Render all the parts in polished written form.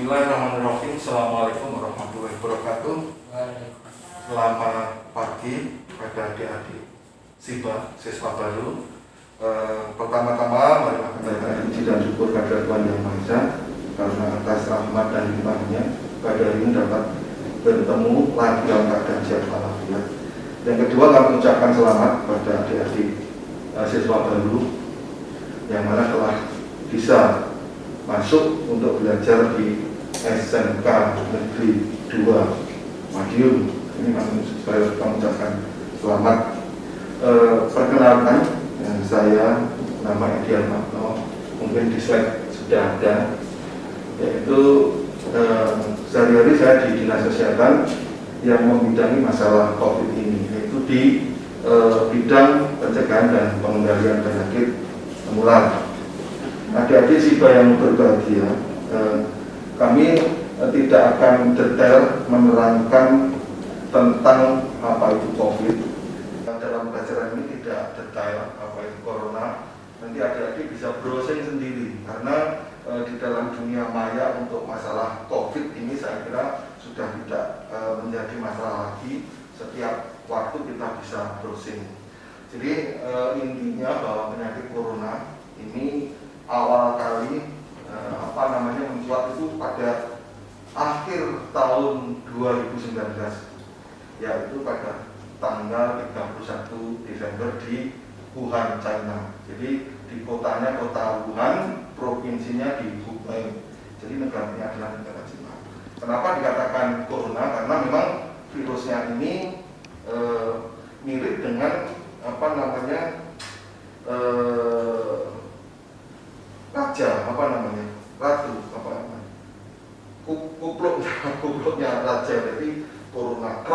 Bismillahirrahmanirrahim. Assalamualaikum warahmatullahi wabarakatuh. Selamat pagi pada adik-adik SIBA, siswa baru. Pertama-tama mari kita puji dan syukur kepada Tuhan Yang Maha Esa karena atas rahmat dan limpahnya pada hari ini dapat bertemu lagi dalam keadaan sehat walafiat. Yang kedua, kami ucapkan selamat kepada adik-adik siswa baru yang mana telah bisa masuk untuk belajar di SMK Negeri 2 Madiun. Ini saya mengucapkan selamat. Perkenalkan, saya nama Edi Armando, mungkin di slide sudah ada, yaitu sehari-hari saya di Dinas Kesehatan yang membidangi masalah COVID ini, yaitu di bidang pencegahan dan pengendalian penyakit menular. Adik-adik SIBA yang berbahagia, kami tidak akan detail menerangkan tentang apa itu COVID. Dalam pelajaran ini tidak detail apa itu corona. Nanti adik-adik bisa browsing sendiri, karena di dalam dunia maya untuk masalah COVID ini saya kira sudah tidak menjadi masalah lagi. Setiap waktu kita bisa browsing. Jadi intinya bahwa penyakit corona ini awal kali mencuat itu pada akhir tahun 2019, yaitu pada tanggal 31 Desember di Wuhan, China. Jadi di kotanya kota Wuhan, provinsinya di Hubei. Jadi negaranya adalah negara Cina. Kenapa dikatakan corona? Karena memang virusnya ini mirip dengan kupluknya raja, jadi corona,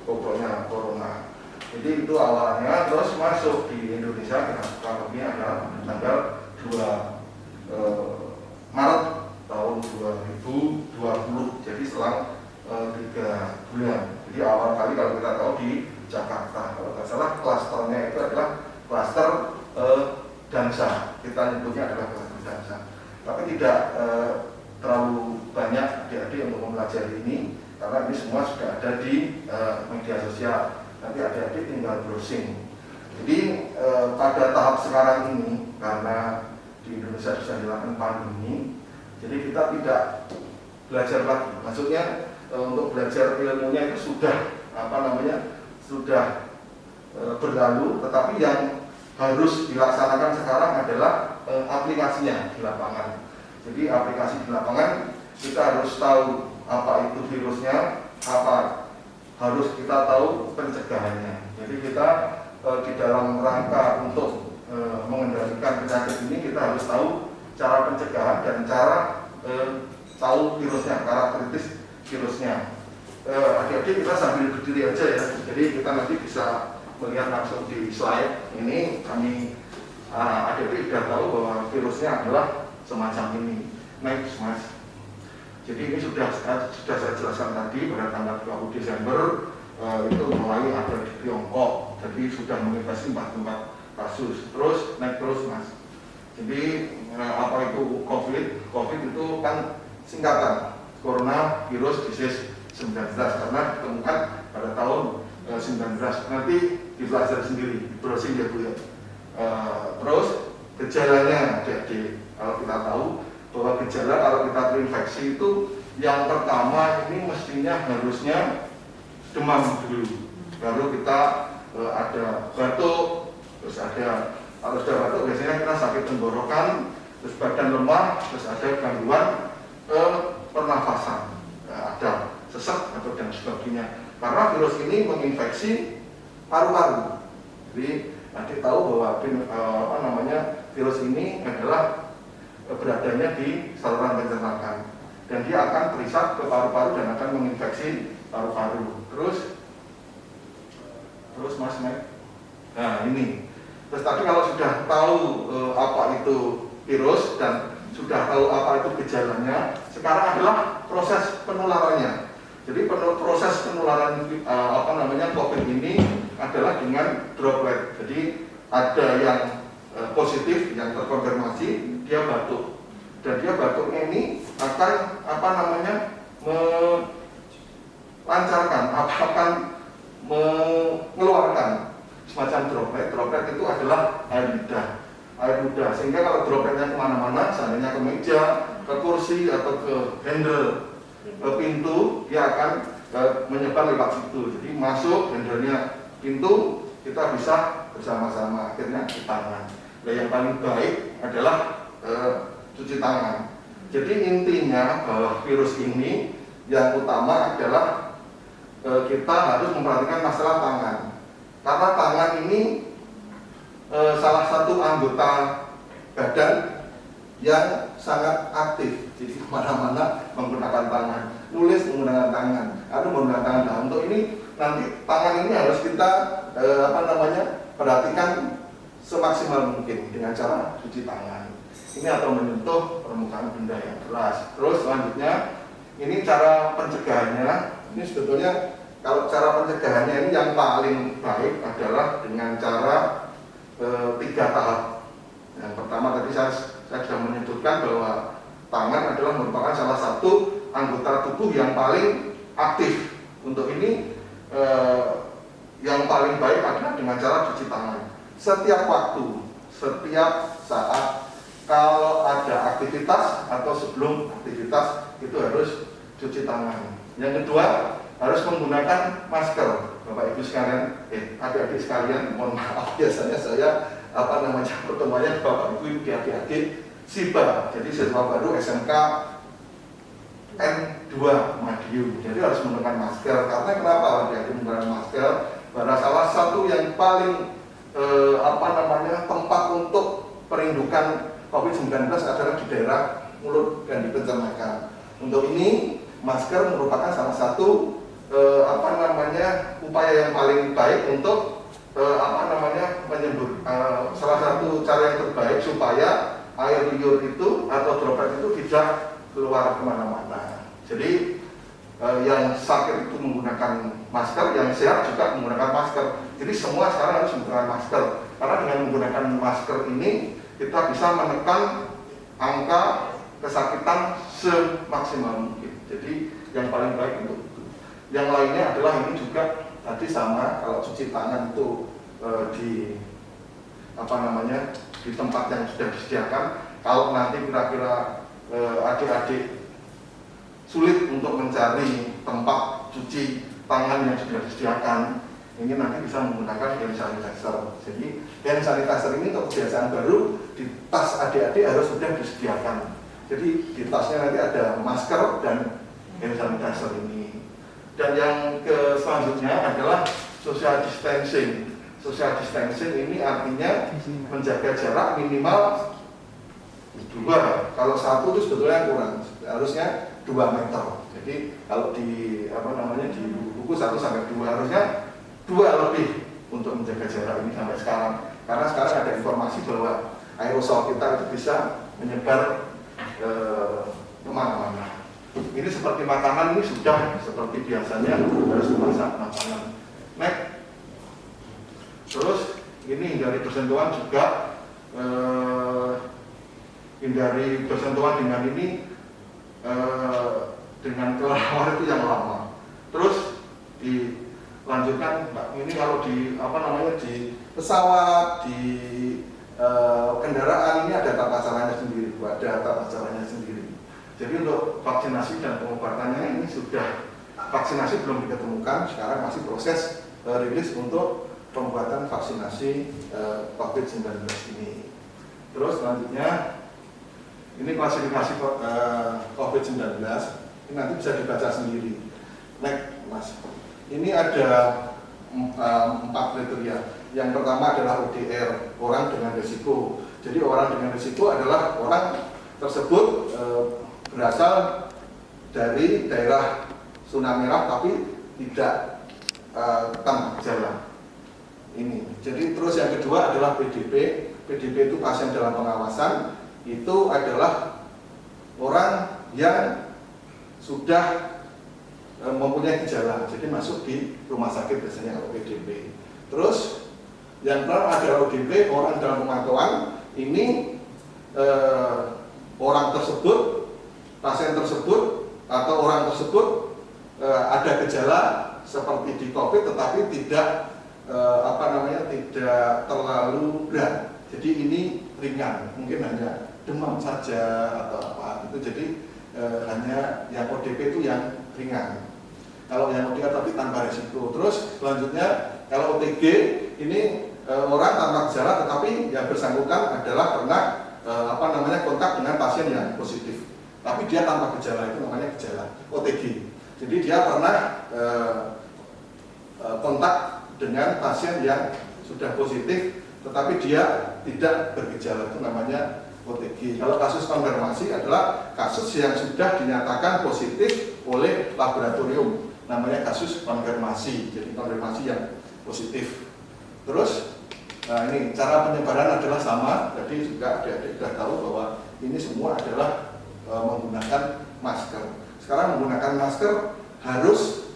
kupluknya corona. Jadi itu awalnya, terus masuk di Indonesia kurang lebih adalah tanggal 2 Maret tahun 2020. Jadi selang 3 bulan. Jadi awal kali kalau kita tahu di Jakarta, kalau tidak salah klasternya itu adalah klaster dansa. Kita nyebutnya adalah klaster dansa. Tapi tidak terlalu banyak adik-adik untuk mempelajari ini, karena ini semua sudah ada di media sosial. Nanti adik-adik tinggal browsing. Jadi pada tahap sekarang ini, karena di Indonesia sudah dilakukan pandemi, jadi kita tidak belajar lagi. Maksudnya untuk belajar ilmunya itu sudah berlalu, tetapi yang harus dilaksanakan sekarang adalah aplikasinya di lapangan. Jadi aplikasi di lapangan, kita harus tahu apa itu virusnya, apa harus kita tahu pencegahannya. Jadi kita di dalam rangka untuk mengendalikan penyakit ini, kita harus tahu cara pencegahan dan cara tahu virusnya, karakteristik virusnya. Adik-adik kita sambil berdiri aja ya, jadi kita nanti bisa melihat langsung di slide ini. Kami adik-adik sudah tahu bahwa virusnya adalah semacam ini. Next, Mas. Jadi ini sudah saya jelaskan tadi pada tanggal 20 Desember itu mulai ada di Tiongkok. Jadi sudah menginfeksi 44 kasus. Terus naik terus, Mas. Jadi apa itu COVID? COVID itu kan singkatan Corona Virus Disease 19, karena ditemukan pada tahun 19. Nanti dipelajari sendiri, browsing ya Bu ya. Terus gejalanya, adik-adik, kalau kita tahu bahwa gejala kalau kita terinfeksi itu yang pertama ini mestinya harusnya demam dulu, baru kita ada batuk, terus kalau sudah batuk biasanya kita sakit tenggorokan, terus badan lemah, terus ada gangguan pernafasan, ada sesak atau dan sebagainya, karena virus ini menginfeksi paru-paru. Jadi adik tahu bahwa virus ini adalah beradanya di saluran pencernaan, dan dia akan terisap ke paru-paru dan akan menginfeksi paru-paru. Terus Mas Mike. Nah ini. Terus tadi kalau sudah tahu apa itu virus dan sudah tahu apa itu gejalanya, sekarang adalah proses penularannya. Jadi proses penularan COVID ini adalah dengan droplet. Jadi ada yang positif, yang terkonfirmasi, dia batuk. Dan dia batuknya ini akan melancarkan, akan mengeluarkan semacam droplet. Droplet itu adalah air ludah, sehingga kalau dropletnya kemana-mana, seandainya ke meja, ke kursi atau ke handle pintu, dia akan menyebar lewat situ. Jadi masuk handle-nya pintu, kita bisa bersama-sama akhirnya cuci tangan. Nah, yang paling baik adalah cuci tangan. Jadi intinya bahwa virus ini yang utama adalah kita harus memperhatikan masalah tangan, karena tangan ini salah satu anggota badan yang sangat aktif. Jadi kemana-mana menggunakan tangan, nulis menggunakan tangan, atau menggunakan tangan. Nah, untuk ini nanti tangan ini harus kita perhatikan semaksimal mungkin dengan cara cuci tangan ini atau menyentuh permukaan benda yang keras. Terus selanjutnya ini cara pencegahannya. Ini sebetulnya kalau cara pencegahannya ini yang paling baik adalah dengan cara 3 tahap. Yang pertama tadi saya sudah menyebutkan bahwa tangan adalah merupakan salah satu anggota tubuh yang paling aktif. Untuk ini yang paling baik adalah dengan cara cuci tangan. Setiap waktu, setiap saat, kalau ada aktivitas atau sebelum aktivitas itu harus cuci tangan. Yang kedua, harus menggunakan masker. Bapak Ibu sekalian, adik-adik sekalian, mohon maaf, biasanya saya pertemuannya Bapak Ibu di adik-adik SIBA, jadi siswa baru SMK N2 Madiun. Jadi harus menggunakan masker. Karena kenapa adik-adik menggunakan masker? Karena salah satu yang paling tempat untuk perindukan COVID-19 adalah di daerah mulut dan di pencernaan. Untuk ini masker merupakan salah satu upaya yang paling baik untuk menyembur. Salah satu cara yang terbaik supaya air liur itu atau droplet itu tidak keluar kemana-mana. Jadi yang sakit itu menggunakan masker, yang sehat juga menggunakan masker. Jadi semua sekarang harus menggunakan masker, karena dengan menggunakan masker ini kita bisa menekan angka kesakitan semaksimal mungkin. Jadi yang paling baik untuk itu. Yang lainnya adalah ini juga tadi sama, kalau cuci tangan itu di tempat yang sudah disediakan. Kalau nanti kira-kira adik-adik sulit untuk mencari tempat cuci tangan yang sudah disediakan, ini nanti bisa menggunakan hand sanitizer. Jadi hand sanitizer ini untuk kebiasaan baru, di tas adik-adik harus sudah disediakan. Jadi di tasnya nanti ada masker dan hand sanitizer ini. Dan yang selanjutnya adalah social distancing. Social distancing ini artinya menjaga jarak minimal 2. Kalau 1 itu sebetulnya kurang, harusnya 2 meter. Jadi kalau di di buku 1 sampai 2, harusnya 2 lebih untuk menjaga jarak ini sampai sekarang. Karena sekarang ada informasi bahwa aerosol kita itu bisa menyebar kemana-mana. Ini seperti makanan, ini sudah seperti biasanya harus memasak makanan. Next. Terus ini hindari bersentuhan juga, hindari bersentuhan dengan ini dengan kelelawar itu yang lama. Terus dilanjutkan, ini kalau di di pesawat, di kendaraan ini ada tata caranya sendiri, ada tata caranya sendiri. Jadi untuk vaksinasi dan pengobatannya ini sudah, vaksinasi belum diketemukan, sekarang masih proses rilis untuk pembuatan vaksinasi COVID-19 ini. Terus selanjutnya ini klasifikasi COVID-19, ini nanti bisa dibaca sendiri. Next, Mas. Ini ada 4 kriteria. Yang pertama adalah ODR, orang dengan risiko. Jadi orang dengan risiko adalah orang tersebut berasal dari daerah zona merah tapi tidak tanpa gejala. Ini. Jadi terus yang kedua adalah PDP. PDP itu pasien dalam pengawasan. Itu adalah orang yang sudah mempunyai gejala, jadi masuk di rumah sakit biasanya kalau PDP. Terus yang terakhir adalah ODP, orang dalam pemantauan. Ini orang tersebut pasien tersebut atau orang tersebut ada gejala seperti di COVID, tetapi tidak tidak terlalu berat. Jadi ini ringan, mungkin hanya demam saja atau apa itu. Jadi hanya yang ODP itu yang ringan. Kalau yang ODP tapi tanpa risiko. Terus selanjutnya kalau OTG ini orang tanpa gejala, tetapi yang bersangkutan adalah pernah kontak dengan pasien yang positif. Tapi dia tanpa gejala, itu namanya gejala OTG. Jadi dia pernah kontak dengan pasien yang sudah positif, tetapi dia tidak bergejala, itu namanya OTG. Kalau kasus konfirmasi adalah kasus yang sudah dinyatakan positif oleh laboratorium, namanya kasus konfirmasi. Jadi konfirmasi yang positif. Terus, nah ini cara penyebaran adalah sama. Jadi juga adik-adik sudah tahu bahwa ini semua adalah menggunakan masker. Sekarang menggunakan masker harus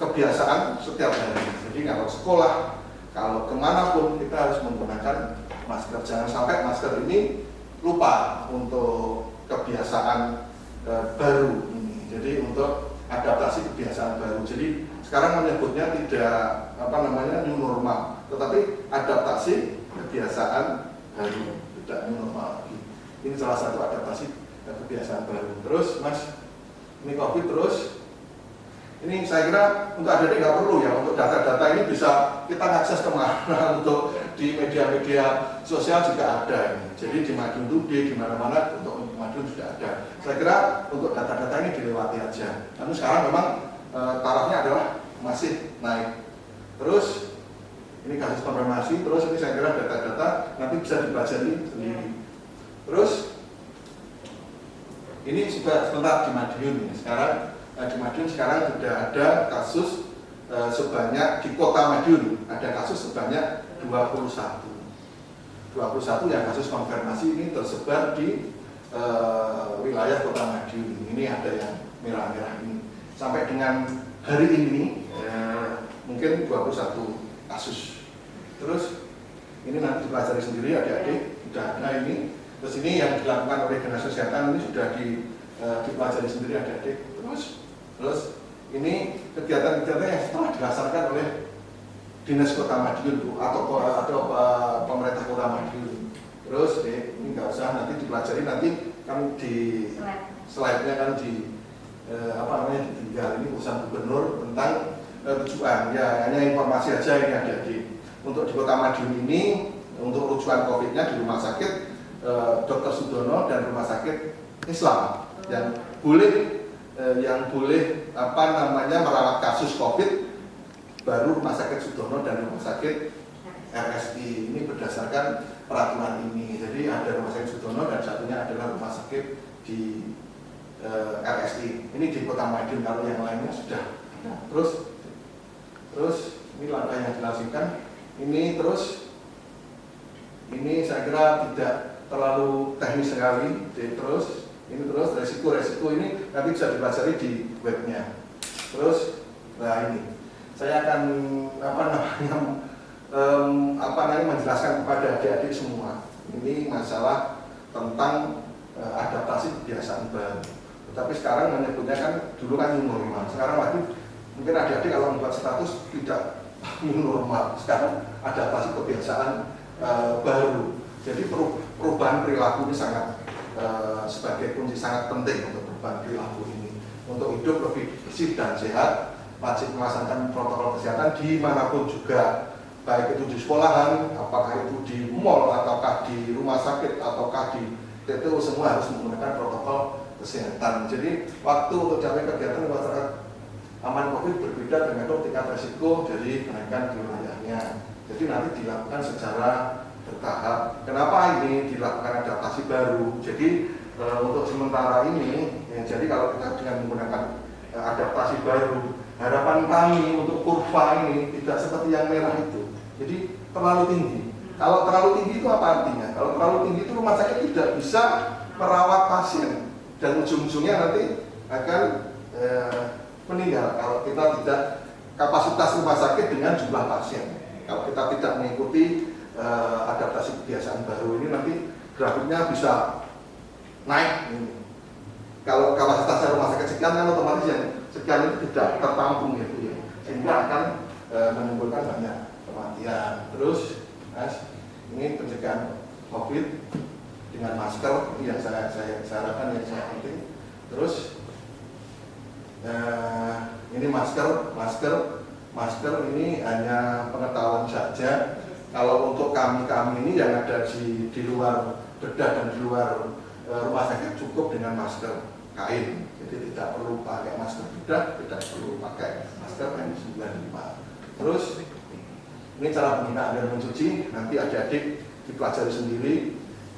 kebiasaan setiap hari. Jadi kalau sekolah, kalau kemanapun kita harus menggunakan masker. Jangan sampai masker ini lupa untuk kebiasaan baru ini. Jadi untuk adaptasi kebiasaan baru. Jadi sekarang menyebutnya tidak new normal, tetapi adaptasi kebiasaan baru, tidak new normal lagi. Ini salah satu adaptasi kebiasaan baru. Terus Mas, ini COVID terus. Ini saya kira untuk adik-adik nggak perlu ya, untuk data-data ini bisa kita akses kemana, untuk di media-media sosial juga ada ini. Jadi di Madiun Today, di mana-mana untuk Madiun sudah ada. Saya kira untuk data-data ini dilewati aja. Namun sekarang memang tarafnya adalah masih naik. Terus ini kasus konfirmasi, terus ini saya kira data-data nanti bisa dipelajari sendiri. Terus ini juga sebentar di Madiun ya. Di Madiun sekarang sudah ada kasus sebanyak, di kota Madiun ada kasus sebanyak 21 yang kasus konfirmasi ini tersebar di wilayah kota Madiun. Ini ada yang merah-merah ini. Sampai dengan hari ini mungkin 21 kasus. Terus ini nanti dipelajari sendiri adik-adik, sudah ada ini. Terus ini yang dilakukan oleh Dinas Kesehatan ini sudah dipelajari sendiri adik-adik. Terus ini kegiatan-kegiatan yang setelah dilaksanakan oleh Dinas Kota Madiun atau pemerintah Kota Madiun. Terus ini nggak usah nanti dipelajari, nanti kan di slide-nya kan ditinggal. Ini urusan gubernur tentang rujukan. Ya hanya informasi aja ini adik-adik. Untuk di Kota Madiun ini untuk rujukan COVID-nya di Rumah Sakit Dr. Sudono dan Rumah Sakit Islam yang boleh merawat kasus COVID baru Rumah Sakit Sudono dan Rumah Sakit RSI. Ini berdasarkan peraturan ini. Jadi ada Rumah Sakit Sudono dan satunya adalah Rumah Sakit di RSI. Ini di Kota Madiun, kalau yang lainnya sudah. Nah, terus ini langkah yang dilakukan. Ini saya kira tidak terlalu teknis sekali. Ini terus resiko ini nanti bisa dipelajari di webnya. Terus, nah ini saya akan menjelaskan kepada adik-adik semua. Ini masalah tentang adaptasi kebiasaan baru. Tetapi sekarang menyebutnya kan dulu kan new normal. Sekarang lagi mungkin adik-adik kalau membuat status tidak new normal. Sekarang adaptasi kebiasaan baru. Jadi perubahan perilaku ini sangat sebagai kunci sangat penting untuk perubahan perilaku ini. Untuk hidup lebih bersih dan sehat, wajib melaksanakan protokol kesehatan dimanapun juga, baik itu di sekolahan, apakah itu di mall, ataukah di rumah sakit, ataukah di TTU, semua harus menggunakan protokol kesehatan. Jadi waktu untuk capai kegiatan masyarakat aman COVID berbeda dengan tingkat resiko dari kenaikan di wilayahnya. Jadi nanti dilakukan secara bertahap. Kenapa ini dilakukan adaptasi baru? Jadi untuk sementara ini, jadi kalau kita dengan menggunakan adaptasi baru, harapan kami untuk kurva ini tidak seperti yang merah itu. Jadi terlalu tinggi. Kalau terlalu tinggi itu apa artinya? Kalau terlalu tinggi itu rumah sakit tidak bisa merawat pasien dan ujung-ujungnya nanti akan meninggal kalau kita tidak kapasitas rumah sakit dengan jumlah pasien. Kalau kita tidak mengikuti adaptasi kebiasaan baru ini, nanti grafiknya bisa naik ini. kalau kapasitasnya rumah sakit sekian kan otomatis yang sekian itu tidak tertampung gitu ya, sehingga akan menimbulkan banyak kematian. Terus Mas, ini pencegahan COVID dengan masker ini yang saya harapkan yang sangat penting. Terus ini masker ini hanya pengetahuan saja. Kalau untuk kami ini yang ada di luar bedah dan di luar rumah sakit cukup dengan masker kain, jadi tidak perlu pakai masker bedah, tidak perlu pakai masker N95. Terus ini cara penggunaan dan mencuci, nanti adik-adik dipelajari sendiri.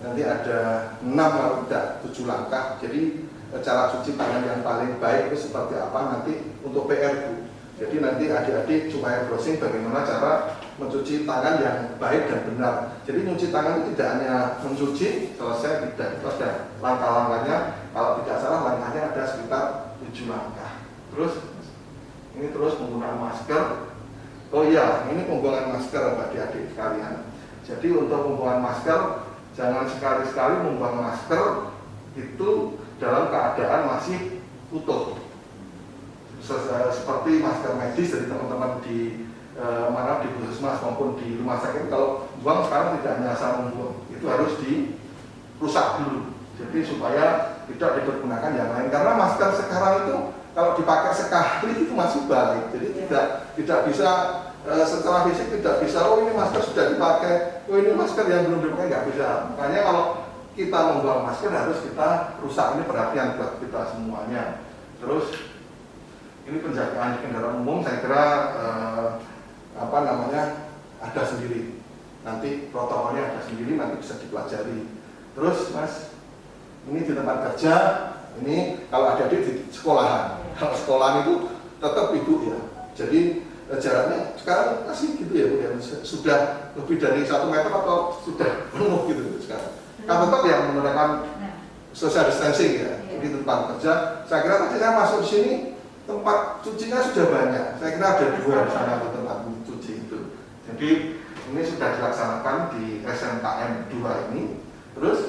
Nanti ada 6 kalau tidak 7 langkah. Jadi cara cuci tangan yang paling baik itu seperti apa nanti untuk PR Bu. Jadi nanti adik-adik supaya browsing bagaimana cara mencuci tangan yang baik dan benar. Jadi mencuci tangan itu tidak hanya mencuci selesai, tidak, itu ada langkah-langkahnya. Kalau tidak salah langkahnya ada sekitar 7 langkah. Terus ini terus menggunakan masker. Oh iya, ini pembuangan masker adik-adik sekalian. Jadi untuk pembuangan masker jangan sekali-sekali membuang masker itu dalam keadaan masih utuh. Seperti masker medis dari teman-teman di di puskesmas maupun di rumah sakit, kalau buang sekarang tidak hanya asal membuang, itu harus dirusak dulu. Jadi supaya tidak dipergunakan yang lain. Karena masker sekarang itu kalau dipakai sekali itu masih baik. Jadi tidak bisa secara fisik tidak bisa. Oh ini masker sudah dipakai. Oh ini masker yang belum dipakai, nggak bisa. Makanya kalau kita membuang masker harus kita rusak. Ini perhatian buat kita semuanya. Terus ini penjagaan di kendaraan umum saya kira ada sendiri. Nanti protokolnya ada sendiri, nanti bisa dipelajari. Terus Mas, ini di tempat kerja, ini kalau ada di sekolahan. Kalau sekolahan itu tetap ibu ya. Jadi jaraknya sekarang masih gitu ya Bu ya. Sudah lebih dari 1 meter atau sudah penuh gitu sekarang. Kan tetap yang menggunakan social distancing ya. Di tempat kerja, saya kira tadi saya masuk di sini tempat cucinya sudah banyak. Saya kira ada 2 di sana tempat cuci itu. Jadi ini sudah dilaksanakan di SMKM 2 ini. Terus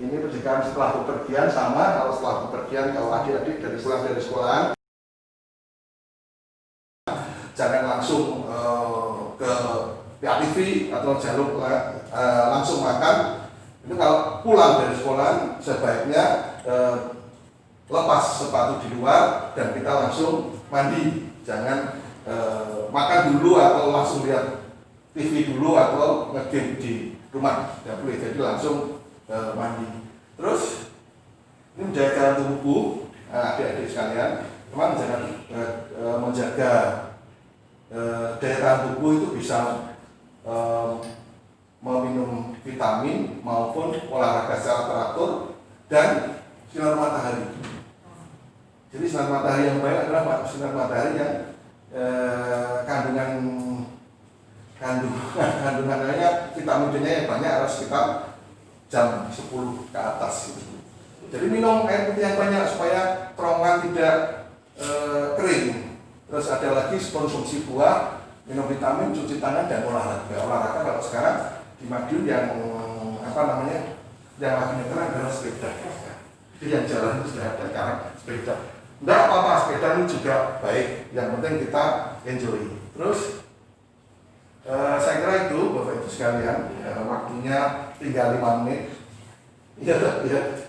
ini pencegahan setelah bepergian sama. Kalau setelah bepergian, kalau adik-adik dari sekolah jangan langsung ke PATV atau jalur langsung makan. Itu kalau pulang dari sekolah sebaiknya lepas sepatu di luar dan kita langsung mandi. Jangan makan dulu atau langsung lihat TV dulu atau nge-game di rumah. Tidak boleh, jadi langsung mandi. Terus ini menjaga tubuh adik-adik sekalian. Memang menjaga daya tahan tubuh itu bisa meminum vitamin maupun olahraga secara teratur dan sinar matahari. Jadi sinar matahari yang baik adalah sinar matahari yang kandungannya vitamin D-nya yang banyak, harus sekitar jam 10 ke atas. Jadi minum air putih yang banyak supaya terowongan tidak kering. Terus ada lagi konsumsi buah, minum vitamin, cuci tangan dan olahraga. Olahraga kalau sekarang di Madiun yang yang lagi ngetren adalah sepeda. Jadi yang jalan itu sudah ada sekarang sepeda. Tidak apa-apa, sepeda ini juga baik. Yang penting kita enjoy. Terus saya kira itu Bapak Ibu sekalian, waktunya tinggal 5 menit. Iya,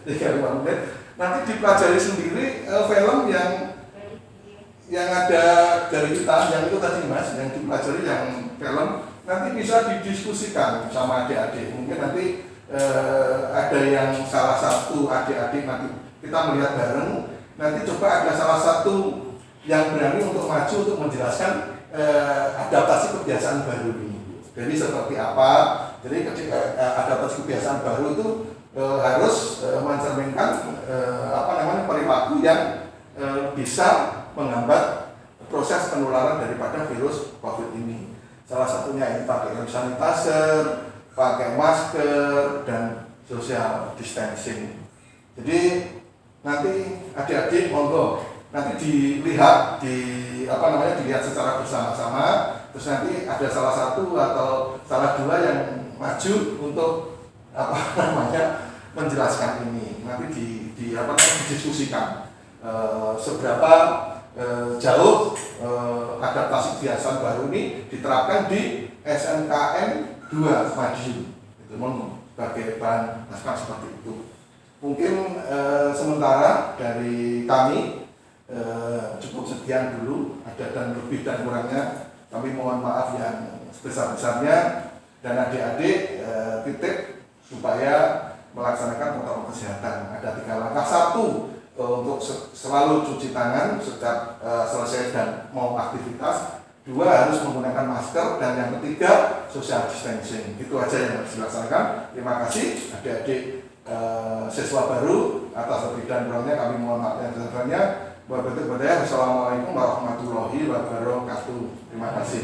tinggal 5 menit. Nanti dipelajari sendiri film yang ada dari kita, yang itu tadi Mas, yang dipelajari yang film, nanti bisa didiskusikan sama adik-adik. Mungkin nanti ada yang salah satu adik-adik nanti kita melihat bareng. Nanti coba ada salah satu yang berani untuk maju untuk menjelaskan adaptasi kebiasaan baru ini. Jadi seperti apa? Jadi ketika adaptasi kebiasaan baru itu harus mencerminkan perilaku yang bisa menghambat proses penularan daripada virus COVID ini. Salah satunya ini pakai hand sanitizer, pakai masker, dan social distancing. Jadi nanti adik-adik monggo nanti dilihat dilihat secara bersama-sama. Terus nanti ada salah satu atau salah 2 yang maju untuk menjelaskan ini. Nanti didiskusikan seberapa jauh adaptasi kebiasaan baru ini diterapkan di SNKN 2 Madiun. Itu sebagai bahan masukan seperti itu. Mungkin sementara dari kami cukup sekian dulu. Ada dan lebih dan kurangnya kami mohon maaf yang sebesar-besarnya, dan adik-adik titip supaya melaksanakan protokol kesehatan. Ada 3 langkah. 1, untuk selalu cuci tangan setiap selesai dan mau aktivitas. 2, harus menggunakan masker. Dan yang ketiga, social distancing. Itu aja yang harus dilaksanakan. Terima kasih adik-adik siswa baru. Atas lebih dan kurangnya kami mohon maaf yang sebesar-besarnya. Wassalamualaikum warahmatullahi wabarakatuh. Terima kasih.